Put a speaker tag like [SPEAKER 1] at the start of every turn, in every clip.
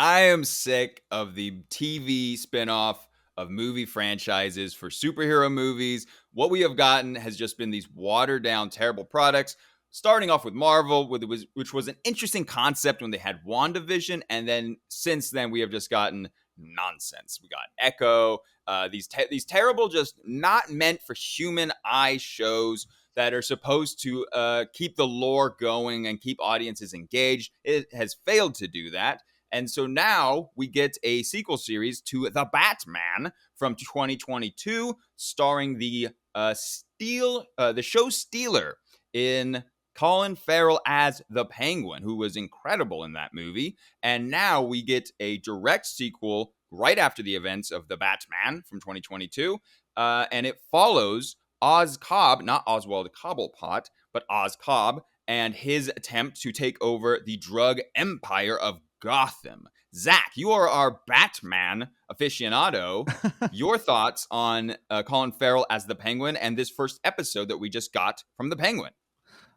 [SPEAKER 1] I am sick of the TV spinoff of movie franchises for superhero movies. What we have gotten has just been these watered down, terrible products. Starting off with Marvel, which was an interesting concept when they had WandaVision, and then since then we have just gotten nonsense. We got Echo, these terrible, just not meant for human eye shows that are supposed to keep the lore going and keep audiences engaged. It has failed to do that. And so now we get a sequel series to The Batman from 2022, starring the show Stealer in Colin Farrell as the Penguin, who was incredible in that movie. And now we get a direct sequel right after the events of The Batman from 2022. And it follows Oz Cobb, not Oswald Cobblepot, but Oz Cobb, and his attempt to take over the drug empire of Gotham. Zach, you are our Batman aficionado. Your thoughts on Colin Farrell as the Penguin and this first episode that we just got from the Penguin?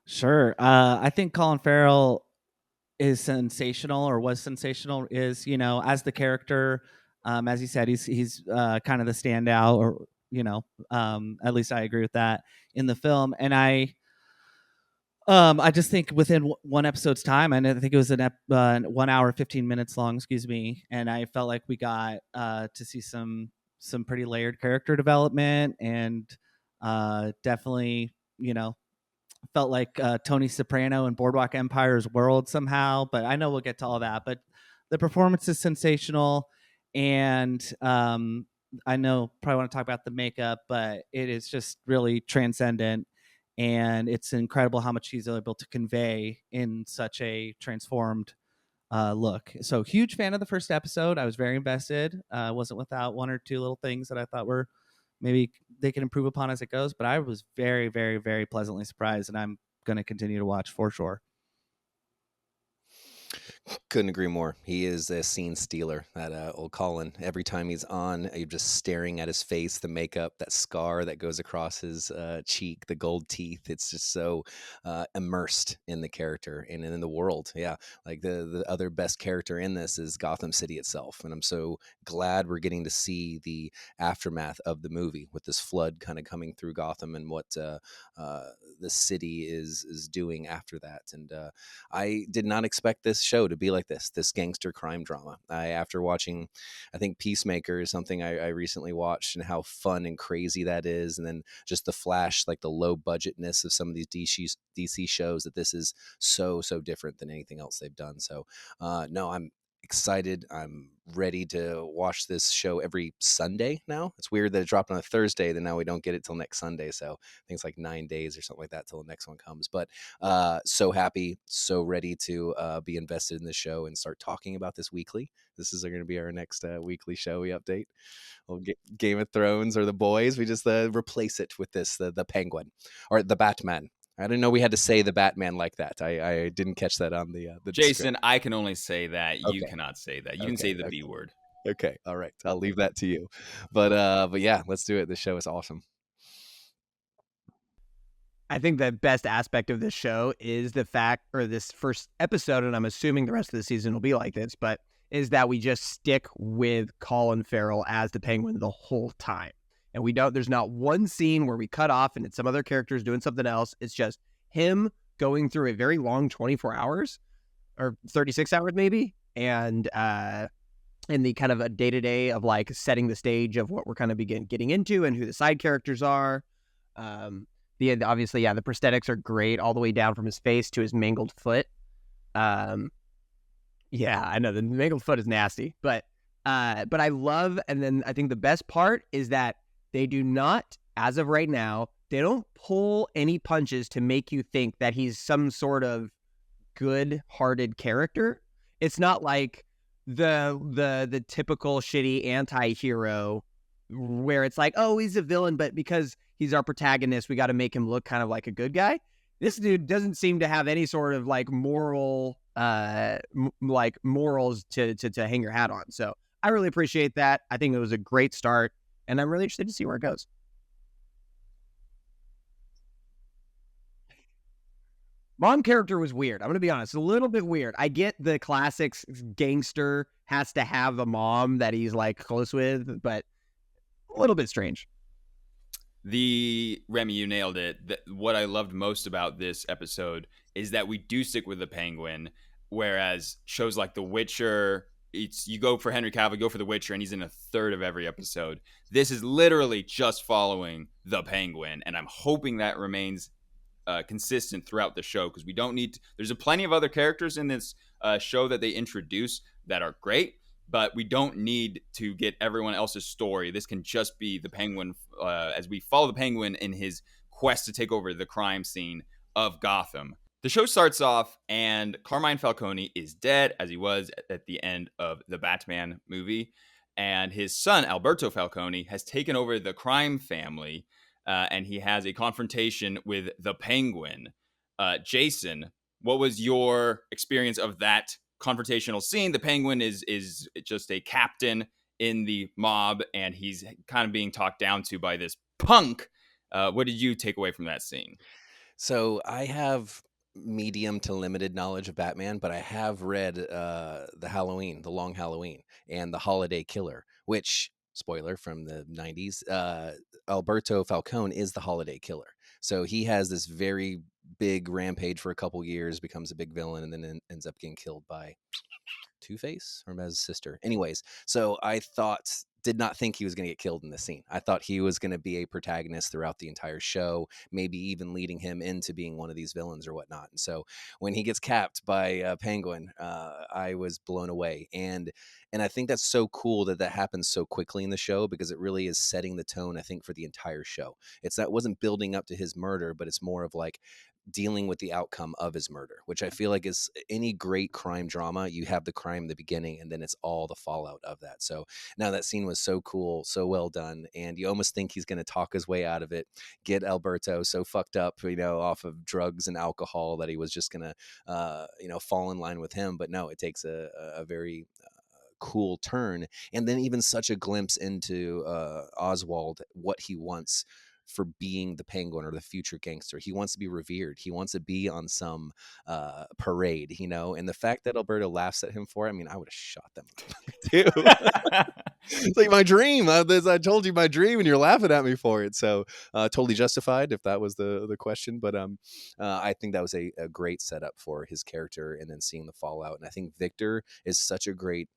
[SPEAKER 2] Sure. I think Colin Farrell is sensational, or was sensational, is, as the character. As you said, he's kind of the standout, or, at least I agree with that in the film. And I just think within one episode's time, and I think it was 1 hour, 15 minutes long, excuse me. And I felt like we got to see some pretty layered character development, and definitely, felt like Tony Soprano in Boardwalk Empire's world somehow. But I know we'll get to all that. But the performance is sensational, and I know probably want to talk about the makeup, but it is just really transcendent. And it's incredible how much he's able to convey in such a transformed look. So huge fan of the first episode. I was very invested. Wasn't without one or two little things that I thought were maybe they can improve upon as it goes. But I was very, very, very pleasantly surprised, and I'm going to continue to watch for sure.
[SPEAKER 3] Couldn't agree more. He is a scene stealer, that old Colin. Every time he's on, you're just staring at his face, the makeup, that scar that goes across his cheek, the gold teeth. It's just so immersed in the character and in the world. Yeah, like the other best character in this is Gotham City itself. And I'm so glad we're getting to see the aftermath of the movie with this flood kind of coming through Gotham and what the city is doing after that. And I did not expect this show to be like this gangster crime drama. After watching, I think Peacemaker is something I recently watched, and how fun and crazy that is. And then just the Flash, like the low budgetness of some of these DC shows, that this is so different than anything else they've done. So no, I'm excited. I'm ready to watch this show every Sunday now. It's weird that it dropped on a Thursday, then now we don't get it till next Sunday. So I think it's like 9 days or something like that till the next one comes. But so happy, so ready to be invested in the show and start talking about this weekly. This is going to be our next weekly show we update. We'll get Game of Thrones or The Boys. We just replace it with this, the Penguin or the Batman. I didn't know we had to say the Batman like that. I didn't catch that on the
[SPEAKER 1] Jason,
[SPEAKER 3] script.
[SPEAKER 1] I can only say that. You
[SPEAKER 3] Okay.
[SPEAKER 1] cannot say that. You can say the B word.
[SPEAKER 3] Okay, all right. I'll leave that to you. But yeah, let's do it. The show is awesome.
[SPEAKER 4] I think the best aspect of this show is the fact, or this first episode, and I'm assuming the rest of the season will be like this, but is that we just stick with Colin Farrell as the Penguin the whole time. And there's not one scene where we cut off and it's some other characters doing something else. It's just him going through a very long 24 hours or 36 hours maybe. And in the kind of a day-to-day of like setting the stage of what we're kind of getting into and who the side characters are. Obviously, the prosthetics are great all the way down from his face to his mangled foot. I know the mangled foot is nasty, but I love, and then I think the best part is that they do not, as of right now, they don't pull any punches to make you think that he's some sort of good-hearted character. It's not like the typical shitty anti-hero where it's like, oh, he's a villain, but because he's our protagonist, we got to make him look kind of like a good guy. This dude doesn't seem to have any sort of like moral, morals to hang your hat on. So I really appreciate that. I think it was a great start, and I'm really interested to see where it goes. Mom character was weird. I'm going to be honest, a little bit weird. I get the classic gangster has to have a mom that he's like close with, but a little bit strange.
[SPEAKER 1] Remy, you nailed it. What I loved most about this episode is that we do stick with the Penguin, whereas shows like The Witcher, you go for Henry Cavill, go for The Witcher, and he's in a third of every episode. This is literally just following the Penguin, and I'm hoping that remains consistent throughout the show, because we don't need there's plenty of other characters in this show that they introduce that are great, but we don't need to get everyone else's story. This can just be the Penguin, as we follow the Penguin in his quest to take over the crime scene of Gotham. The show starts off, and Carmine Falcone is dead, as he was at the end of the Batman movie, and his son, Alberto Falcone, has taken over the crime family, and he has a confrontation with the Penguin. Jason, what was your experience of that confrontational scene? The Penguin is just a captain in the mob, and he's kind of being talked down to by this punk. What did you take away from that scene?
[SPEAKER 3] So I have medium to limited knowledge of Batman, but I have read the Long Halloween, and the Holiday Killer, which, spoiler from the 90s, Alberto Falcone is the Holiday Killer. So he has this very big rampage for a couple years, becomes a big villain, and then ends up getting killed by Two-Face or his sister. Anyways, so I did not think he was going to get killed in this scene. I thought he was going to be a protagonist throughout the entire show, maybe even leading him into being one of these villains or whatnot. And so when he gets capped by Penguin, I was blown away. And I think that's so cool that happens so quickly in the show, because it really is setting the tone, I think, for the entire show. Wasn't building up to his murder, but it's more of like dealing with the outcome of his murder, which I feel like is any great crime drama. You have the crime in the beginning, and then it's all the fallout of that. So now that scene was so cool, so well done, and you almost think he's going to talk his way out of it, get Alberto so fucked up, off of drugs and alcohol, that he was just going to, fall in line with him. But no, it takes a very cool turn, and then even such a glimpse into Oswald, what he wants for being the Penguin or the future gangster. He wants to be revered. He wants to be on some parade, and the fact that Alberto laughs at him for it, I would have shot them too. It's like my dream. I told you my dream, and you're laughing at me for it. So totally justified, if that was the question. But I think that was a great setup for his character, and then seeing the fallout. And I think Victor is such a great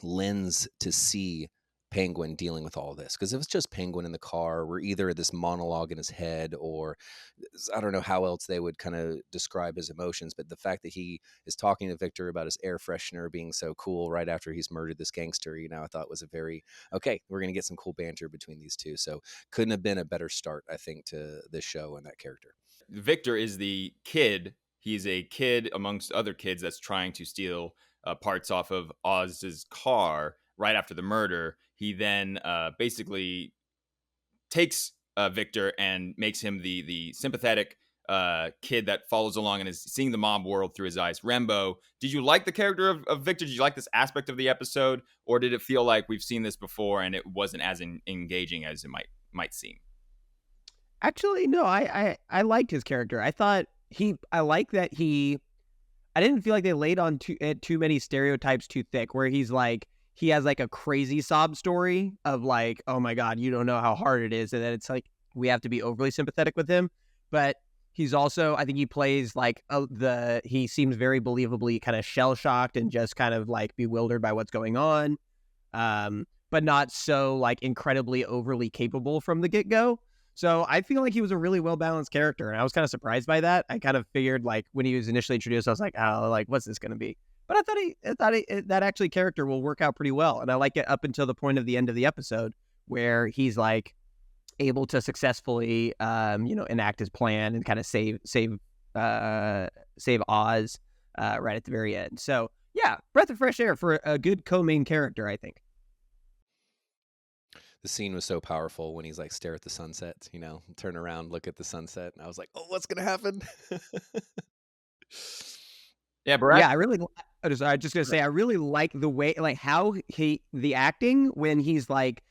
[SPEAKER 3] lens to see Penguin dealing with all of this, because if it's just Penguin in the car, we're either this monologue in his head, or I don't know how else they would kind of describe his emotions. But the fact that he is talking to Victor about his air freshener being so cool right after he's murdered this gangster, I thought was a very, okay, we're going to get some cool banter between these two. So couldn't have been a better start, I think, to this show and that character.
[SPEAKER 1] Victor is the kid. He's a kid amongst other kids that's trying to steal parts off of Oz's car right after the murder. He then basically takes Victor and makes him the sympathetic kid that follows along and is seeing the mob world through his eyes. Rembo, did you like the character of Victor? Did you like this aspect of the episode, or did it feel like we've seen this before and it wasn't as engaging as it might seem?
[SPEAKER 4] Actually, no, I liked his character. I thought I like that I didn't feel like they laid on too many stereotypes too thick, where he has like a crazy sob story of like, oh my God, you don't know how hard it is. And then it's like, we have to be overly sympathetic with him. But he's also, I think he plays like he seems very believably kind of shell shocked and just kind of like bewildered by what's going on. But not so like incredibly overly capable from the get-go. So I feel like he was a really well-balanced character. And I was kind of surprised by that. I kind of figured like when he was initially introduced, I was like, oh, like, what's this going to be? But I thought that actually character will work out pretty well. And I like it up until the point of the end of the episode, where he's like able to successfully, enact his plan and kind of save Oz right at the very end. So yeah, breath of fresh air for a good co-main character, I think.
[SPEAKER 3] The scene was so powerful when he's like, stare at the sunset, turn around, look at the sunset. And I was like, oh, what's going to happen?
[SPEAKER 1] Yeah, Brad?
[SPEAKER 4] Yeah, I was just gonna say, I really like the way, like how the acting when he's like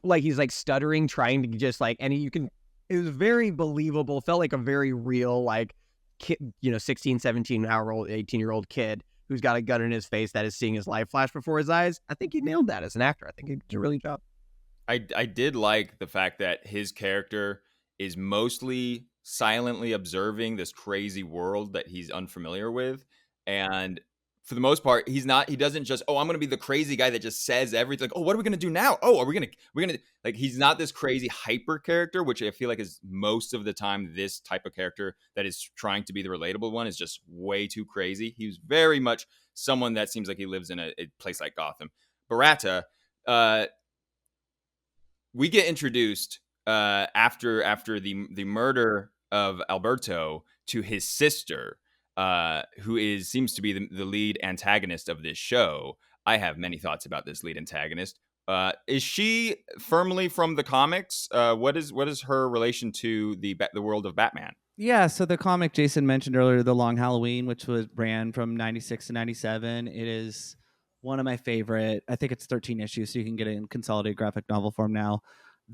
[SPEAKER 4] he's like stuttering, trying to just like, and it was very believable, felt like a very real like kid, 16, 17-year-old, 18-year-old kid who's got a gun in his face that is seeing his life flash before his eyes. I think he nailed that as an actor. I think he did a really good job.
[SPEAKER 1] I did like the fact that his character is mostly silently observing this crazy world that he's unfamiliar with. And for the most part, he doesn't just, oh, I'm going to be the crazy guy that just says everything. Like, oh, what are we going to do now? Oh, we're going to, like, he's not this crazy hyper character, which I feel like is most of the time this type of character that is trying to be the relatable one is just way too crazy. He was very much someone that seems like he lives in a place like Gotham. Barata, we get introduced after the murder of Alberto to his sister, who seems to be the lead antagonist of this show. I have many thoughts about this lead antagonist. Is she firmly from the comics? What is her relation to the world of Batman?
[SPEAKER 2] Yeah, so the comic Jason mentioned earlier, The Long Halloween, which ran from 96 to 97, it is one of my favorite. I think it's 13 issues, so you can get it in consolidated graphic novel form now.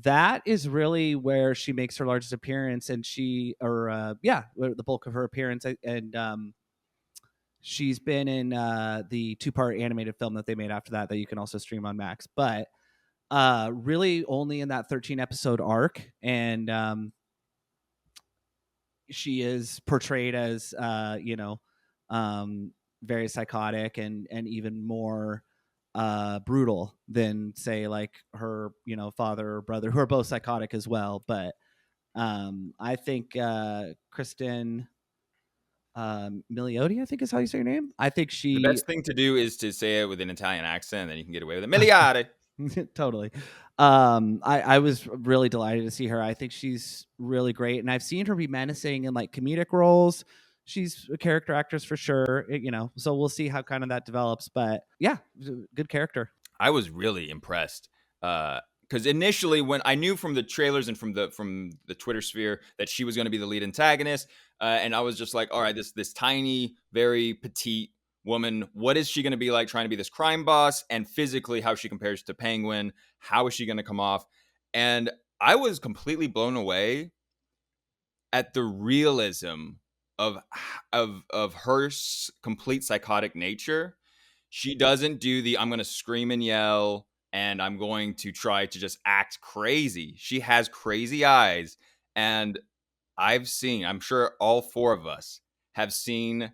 [SPEAKER 2] That is really where she makes her largest appearance, and the bulk of her appearance. And she's been in the 2-part animated film that they made after that you can also stream on Max. But really only in that 13 episode arc, and she is portrayed as very psychotic and even more brutal than, say, like her father or brother, who are both psychotic as well. But I think Kristen Milioti, I think is how you say her name. I think
[SPEAKER 1] The best thing to do is to say it with an Italian accent, and then you can get away with it. Miliare.
[SPEAKER 2] Totally. I was really delighted to see her. I think she's really great, and I've seen her be menacing in like comedic roles. She's a character actress for sure, so we'll see how kind of that develops. But yeah, good character.
[SPEAKER 1] I was really impressed because initially, when I knew from the trailers and from the Twitter sphere that she was going to be the lead antagonist, and I was just like, all right, this tiny, very petite woman, what is she going to be like trying to be this crime boss, and physically how she compares to Penguin, how is she going to come off? And I was completely blown away at the realism of her complete psychotic nature. She doesn't do the I'm going to scream and yell and I'm going to try to just act crazy. She has crazy eyes, and I'm sure all four of us have seen,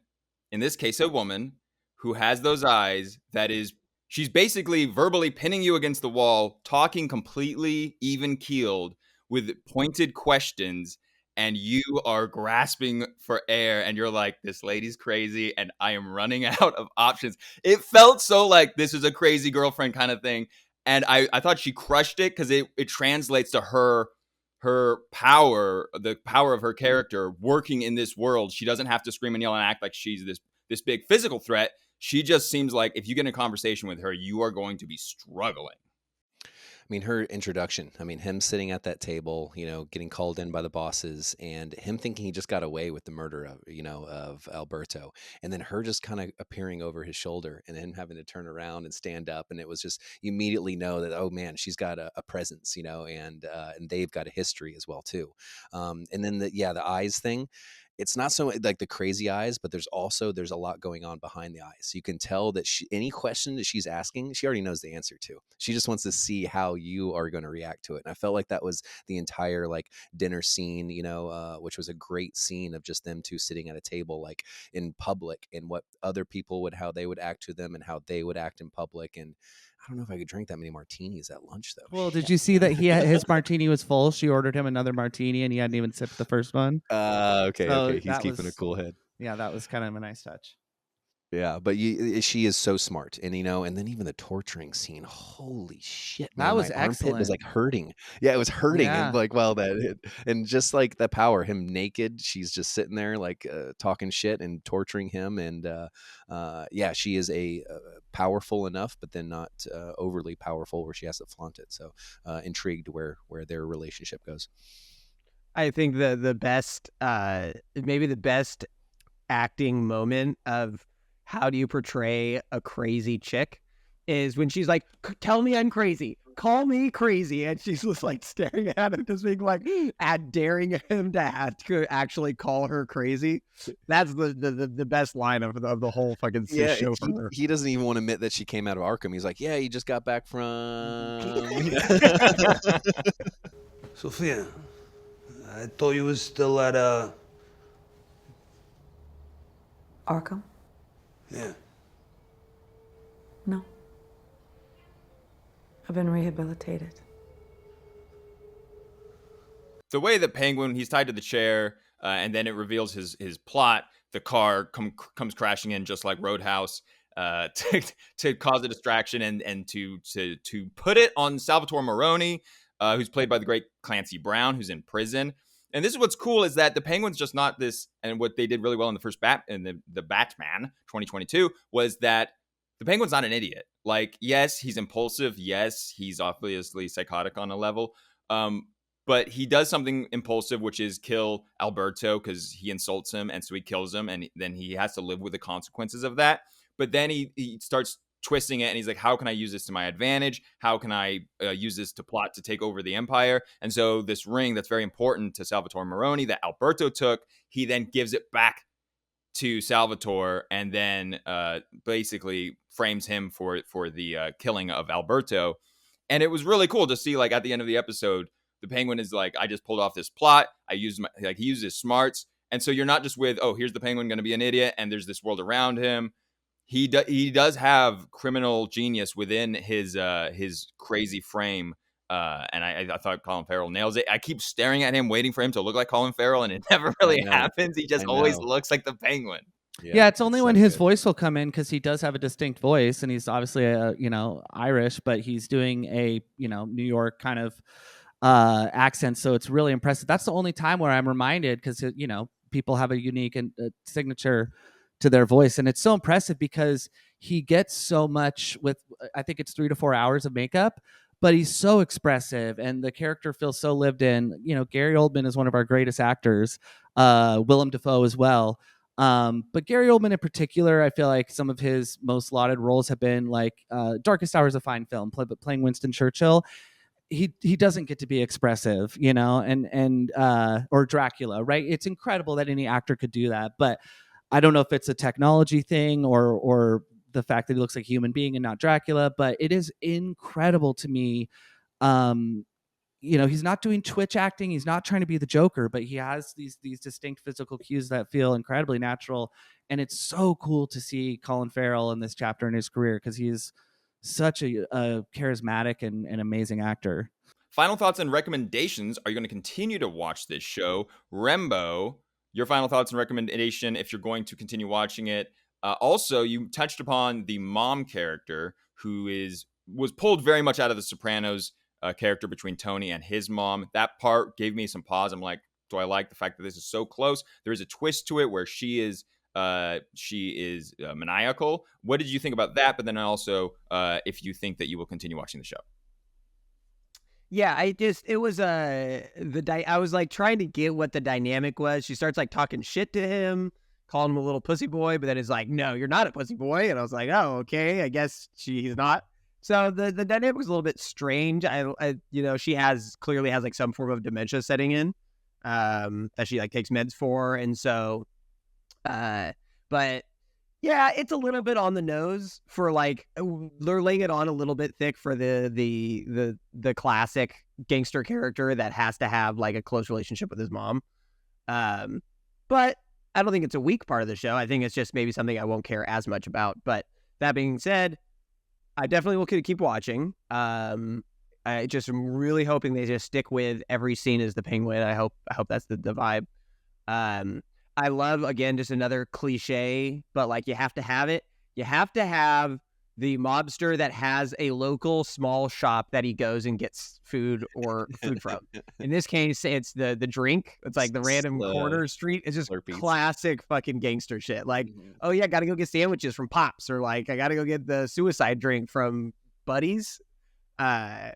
[SPEAKER 1] in this case, a woman who has those eyes she's basically verbally pinning you against the wall, talking completely even keeled with pointed questions, and you are grasping for air, and you're like, this lady's crazy and I am running out of options. It felt so like this is a crazy girlfriend kind of thing. And I thought she crushed it because it translates to her power, the power of her character working in this world. She doesn't have to scream and yell and act like she's this big physical threat. She just seems like if you get in a conversation with her, you are going to be struggling.
[SPEAKER 3] I mean, her introduction, him sitting at that table, getting called in by the bosses, and him thinking he just got away with the murder of Alberto, and then her just kind of appearing over his shoulder and him having to turn around and stand up. And it was just, you immediately know that, oh man, she's got a presence, and they've got a history as well too. And then the eyes thing. It's not so like the crazy eyes, but there's a lot going on behind the eyes. You can tell that any question that she's asking, she already knows the answer to. She just wants to see how you are going to react to it. And I felt like that was the entire like dinner scene, which was a great scene of just them two sitting at a table, like in public, and what other people how they would act to them and how they would act in public. And I don't know if I could drink that many martinis at lunch, though.
[SPEAKER 2] Well, did you see that his martini was full? She ordered him another martini, and he hadn't even sipped the first one.
[SPEAKER 3] Okay,
[SPEAKER 2] So
[SPEAKER 3] okay. He's keeping a cool head.
[SPEAKER 2] Yeah, that was kind of a nice touch.
[SPEAKER 3] Yeah, but she is so smart, and and then even the torturing scene. Holy shit, man,
[SPEAKER 2] that was
[SPEAKER 3] my armpit
[SPEAKER 2] excellent.
[SPEAKER 3] was like hurting. Yeah, it was hurting, and like, well, and just like the power, him naked, she's just sitting there like talking shit and torturing him, and yeah, she is a powerful enough, but then not overly powerful where she has to flaunt it. So intrigued where their relationship goes.
[SPEAKER 4] I think the best, maybe the best acting moment of how do you portray a crazy chick is when she's like, tell me I'm crazy. call me crazy. And she's just like staring at him, just being like, daring him to have to actually call her crazy. That's the best line of the whole fucking
[SPEAKER 3] Yeah,
[SPEAKER 4] show for her.
[SPEAKER 3] he doesn't even want to admit that she came out of Arkham. He's like, yeah, he just got back from.
[SPEAKER 5] Sophia, I thought you was still at,
[SPEAKER 6] Arkham?
[SPEAKER 5] yeah.
[SPEAKER 6] No. I've been rehabilitated.
[SPEAKER 1] The way that Penguin, he's tied to the chair, and then it reveals his plot. The car comes crashing in just like Roadhouse to cause a distraction and to put it on Salvatore Maroni, who's played by the great Clancy Brown, who's in prison. And this is what's cool is that the Penguin's just not this, and what they did really well in the first the Batman 2022 was that the Penguin's not an idiot. Like, yes, he's impulsive. Yes, he's obviously psychotic on a level. But he does something impulsive, which is kill Alberto because he insults him, and so he kills him, and then he has to live with the consequences of that. But then he starts twisting it, and he's like, how can I use this to my advantage? How can I use this to plot to take over the empire? And so this ring that's very important to Salvatore Maroni that Alberto took, he then gives it back to Salvatore, and then basically frames him for the killing of Alberto. And it was really cool to see, like, at the end of the episode, the Penguin is like, I just pulled off this plot. I used he used his smarts. And so you're not just with, oh, here's the Penguin going to be an idiot, and there's this world around him. He does have criminal genius within his crazy frame. And I thought Colin Farrell nails it. I keep staring at him, waiting for him to look like Colin Farrell, and it never really happens. He just always looks like the Penguin.
[SPEAKER 2] Yeah, it's only when his voice will come in, because he does have a distinct voice, and he's obviously Irish, but he's doing a New York kind of accent, so it's really impressive. That's the only time where I'm reminded, because people have a unique and signature to their voice, and it's so impressive because he gets so much with, I think it's 3 to 4 hours of makeup, but he's so expressive, and the character feels so lived in. Gary Oldman is one of our greatest actors, Willem Dafoe as well. But Gary Oldman in particular, I feel like some of his most lauded roles have been like Darkest Hour is a fine film, playing Winston Churchill. He doesn't get to be expressive, and or Dracula, right? It's incredible that any actor could do that, but I don't know if it's a technology thing or the fact that he looks like a human being and not Dracula, but it is incredible to me. He's not doing twitch acting. He's not trying to be the Joker, but he has these distinct physical cues that feel incredibly natural. And it's so cool to see Colin Farrell in this chapter in his career, because he's such a charismatic and amazing actor.
[SPEAKER 1] Final thoughts and recommendations. Are you going to continue to watch this show? Rembo, your final thoughts and recommendation if you're going to continue watching it. Also, you touched upon the mom character, who was pulled very much out of the Sopranos character between Tony and his mom. That part gave me some pause. I'm like, do I like the fact that this is so close? There is a twist to it where she is maniacal. What did you think about that? But then also, if you think that you will continue watching the show.
[SPEAKER 4] Yeah, I was like trying to get what the dynamic was. She starts like talking shit to him, calling him a little pussy boy, but then it's like, no, you're not a pussy boy. And I was like, oh, okay, I guess he's not. So the dynamic was a little bit strange. She clearly has like some form of dementia setting in, that she like takes meds for. And so, but yeah, it's a little bit on the nose for like, they're laying it on a little bit thick for the classic gangster character that has to have like a close relationship with his mom. But I don't think it's a weak part of the show. I think it's just maybe something I won't care as much about. But that being said, I definitely will keep watching. I just am really hoping they just stick with every scene as the Penguin. I hope that's the vibe. I love, again, just another cliche, but like you have to have it. You have to have the mobster that has a local small shop that he goes and gets food from. In this case, it's the drink. It's like the random corner street. It's just Slurpees. Classic fucking gangster shit. Like, oh yeah, gotta go get sandwiches from Pops, or like I gotta go get the suicide drink from Buddies. So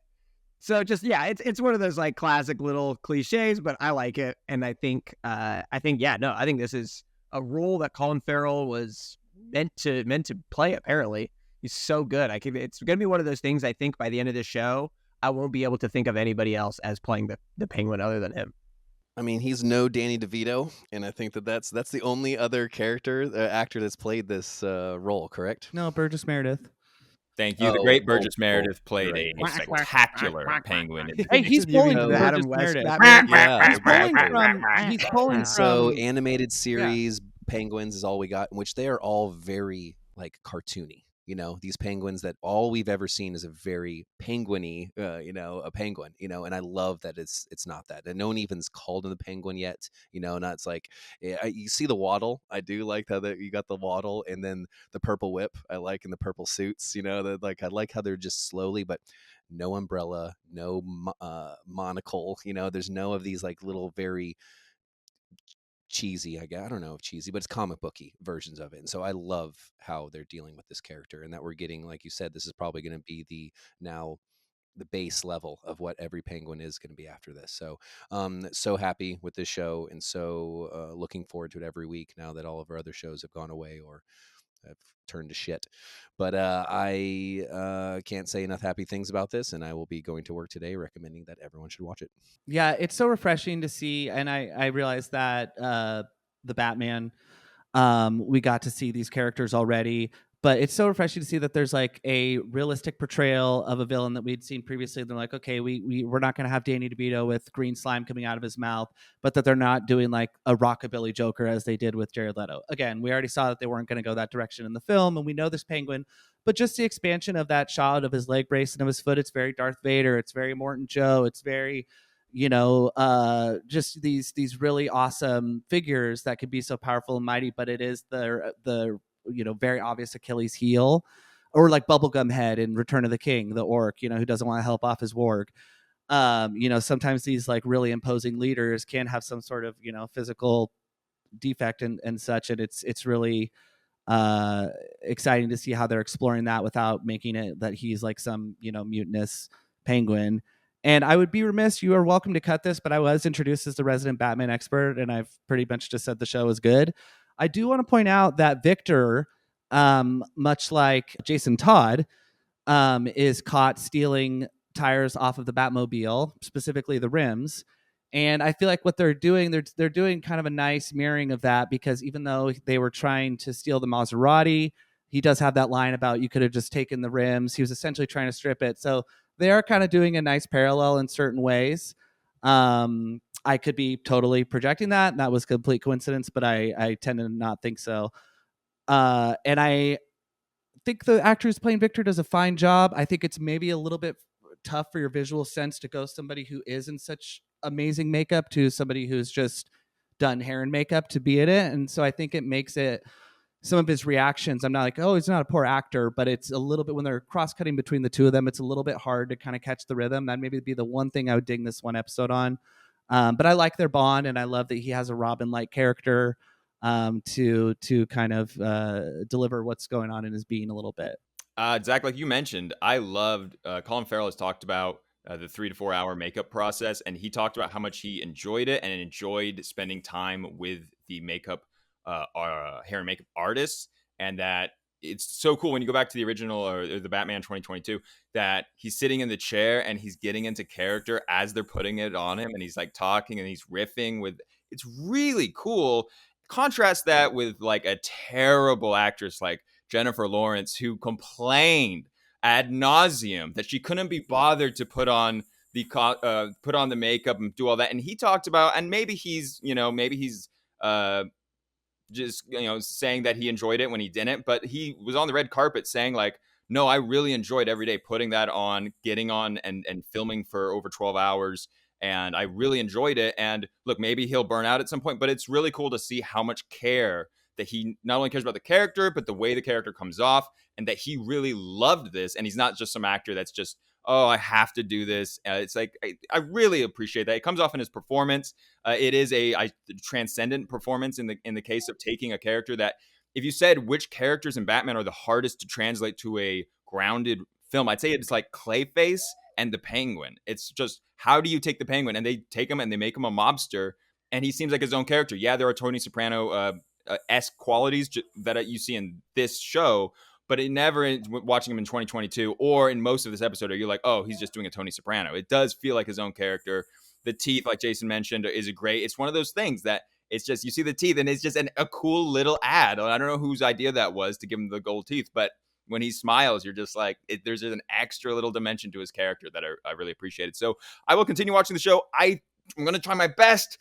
[SPEAKER 4] just, yeah, it's one of those like classic little cliches, but I like it. And I think this is a role that Colin Farrell was meant to play. Apparently, he's so good. It's going to be one of those things. I think by the end of this show, I won't be able to think of anybody else as playing the Penguin other than him.
[SPEAKER 3] I mean, he's no Danny DeVito, and I think that's the only other actor that's played this role, correct?
[SPEAKER 2] No, Burgess Meredith.
[SPEAKER 1] Thank you. The great Burgess
[SPEAKER 3] You're
[SPEAKER 1] Meredith played
[SPEAKER 3] right.
[SPEAKER 1] a spectacular penguin.
[SPEAKER 2] Hey, he's
[SPEAKER 4] You mean
[SPEAKER 2] pulling
[SPEAKER 4] the
[SPEAKER 2] from
[SPEAKER 4] Adam
[SPEAKER 2] Burgess
[SPEAKER 4] West
[SPEAKER 2] Meredith.
[SPEAKER 4] Batman?
[SPEAKER 3] Yeah,
[SPEAKER 2] He's pulling
[SPEAKER 3] exactly.
[SPEAKER 2] from. He's pulling
[SPEAKER 3] And so
[SPEAKER 2] from.
[SPEAKER 3] animated series penguins is all we got, in which they are all very like cartoony. These penguins that all we've ever seen is a very penguin-y, a penguin, and I love that it's not that. And no one even's called him the penguin yet, not it's like you see the waddle. I do like how that you got the waddle, and then the purple whip I like, in the purple suits, that like I like how they're just slowly, but no umbrella, no monocle, there's no of these like little very cheesy, I guess. I don't know if cheesy, but it's comic booky versions of it. And so I love how they're dealing with this character, and that we're getting, like you said, this is probably going to be the base level of what every penguin is going to be after this. So so happy with this show, and so looking forward to it every week now that all of our other shows have gone away or have turned to shit. But I can't say enough happy things about this, and I will be going to work today recommending that everyone should watch it.
[SPEAKER 2] Yeah, it's so refreshing to see, and I realized that the Batman, we got to see these characters already, but it's so refreshing to see that there's like a realistic portrayal of a villain that we'd seen previously. They're like, okay, we're not going to have Danny DeVito with green slime coming out of his mouth, but that they're not doing like a rockabilly Joker as they did with Jared Leto. Again, we already saw that they weren't going to go that direction in the film, and we know this Penguin, but just the expansion of that shot of his leg brace and of his foot, it's very Darth Vader, it's very Morton Joe, it's very just these really awesome figures that could be so powerful and mighty, but it is the very obvious Achilles heel, or like Bubblegum Head in Return of the King, the orc, who doesn't want to help off his warg. Sometimes these like really imposing leaders can have some sort of physical defect and such, and it's really exciting to see how they're exploring that without making it that he's like some mutinous penguin. And I would be remiss, you are welcome to cut this, but I was introduced as the resident Batman expert, and I've pretty much just said the show is good. I do want to point out that Victor, much like Jason Todd, is caught stealing tires off of the Batmobile, specifically the rims. And I feel like what they're doing kind of a nice mirroring of that, because even though they were trying to steal the Maserati, he does have that line about you could have just taken the rims. He was essentially trying to strip it. So they are kind of doing a nice parallel in certain ways. I could be totally projecting that, and that was complete coincidence, but I tend to not think so. And I think the actor who's playing Victor does a fine job. I think it's maybe a little bit tough for your visual sense to go somebody who is in such amazing makeup to somebody who's just done hair and makeup to be in it. And so I think it makes it, some of his reactions, I'm not like, oh, he's not a poor actor, but it's a little bit, when they're cross-cutting between the two of them, it's a little bit hard to kind of catch the rhythm. That maybe be the one thing I would ding this one episode on. But I like their bond, and I love that he has a Robin-like character to kind of deliver what's going on in his being a little bit.
[SPEAKER 1] Zach, like you mentioned, I loved Colin Farrell has talked about the 3 to 4 hour makeup process, and he talked about how much he enjoyed it and enjoyed spending time with the makeup hair and makeup artists, and that it's so cool when you go back to the original or the Batman 2022 that he's sitting in the chair and he's getting into character as they're putting it on him, and he's like talking and he's riffing with, it's really cool. Contrast that with like a terrible actress like Jennifer Lawrence, who complained ad nauseum that she couldn't be bothered to put on the makeup and do all that. And he talked about, and maybe he's just saying that he enjoyed it when he didn't, but he was on the red carpet saying like, no, I really enjoyed every day putting that on, getting on and filming for over 12 hours. And I really enjoyed it. And look, maybe he'll burn out at some point, but it's really cool to see how much care that he not only cares about the character, but the way the character comes off, and that he really loved this. And he's not just some actor that's just, oh, I have to do this. It's like, I really appreciate that. It comes off in his performance. It is a transcendent performance in the case of taking a character that, if you said which characters in Batman are the hardest to translate to a grounded film, I'd say it's like Clayface and the Penguin. It's just, how do you take the Penguin? And they take him and they make him a mobster, and he seems like his own character. Yeah, there are Tony Soprano esque qualities that you see in this show, but it never, watching him in 2022 or in most of this episode, are you like, oh, he's just doing a Tony Soprano. It does feel like his own character. The teeth, like Jason mentioned, is great. It's one of those things that it's just, you see the teeth and it's just a cool little ad. I don't know whose idea that was to give him the gold teeth, but when he smiles, you're just like, there's an extra little dimension to his character that I really appreciated. So I will continue watching the show. I'm going to try my best.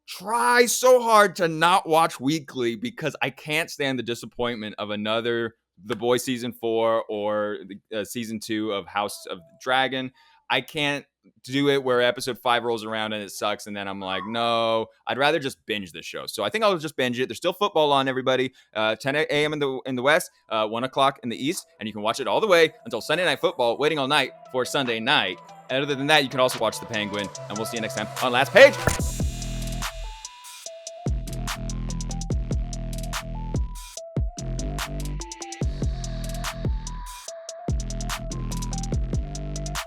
[SPEAKER 1] Try so hard to not watch weekly because I can't stand the disappointment of another The Boys season 4 or season 2 of House of the Dragon. I can't do it where episode 5 rolls around and it sucks, and then I'm like, no, I'd rather just binge this show. So I think I'll just binge it. There's still football on, everybody. 10 a.m. in the West, 1 o'clock in the East, and you can watch it all the way until Sunday Night Football, waiting all night for Sunday night. And other than that, you can also watch The Penguin, and we'll see you next time on Last Page.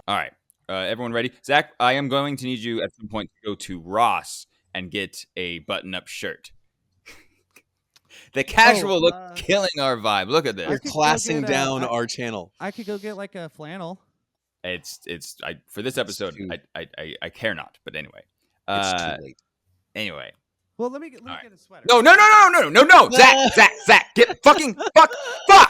[SPEAKER 1] All right. Everyone ready? Zach, I am going to need you at some point to go to Ross and get a button-up shirt. The casual look killing our vibe. Look at this.
[SPEAKER 3] You're classing down our channel.
[SPEAKER 2] I could go get like a flannel.
[SPEAKER 1] It's for this episode. I care not. But anyway,
[SPEAKER 3] It's too late.
[SPEAKER 1] Anyway.
[SPEAKER 2] Well, let me get a sweater.
[SPEAKER 1] No. Zach, get fuck.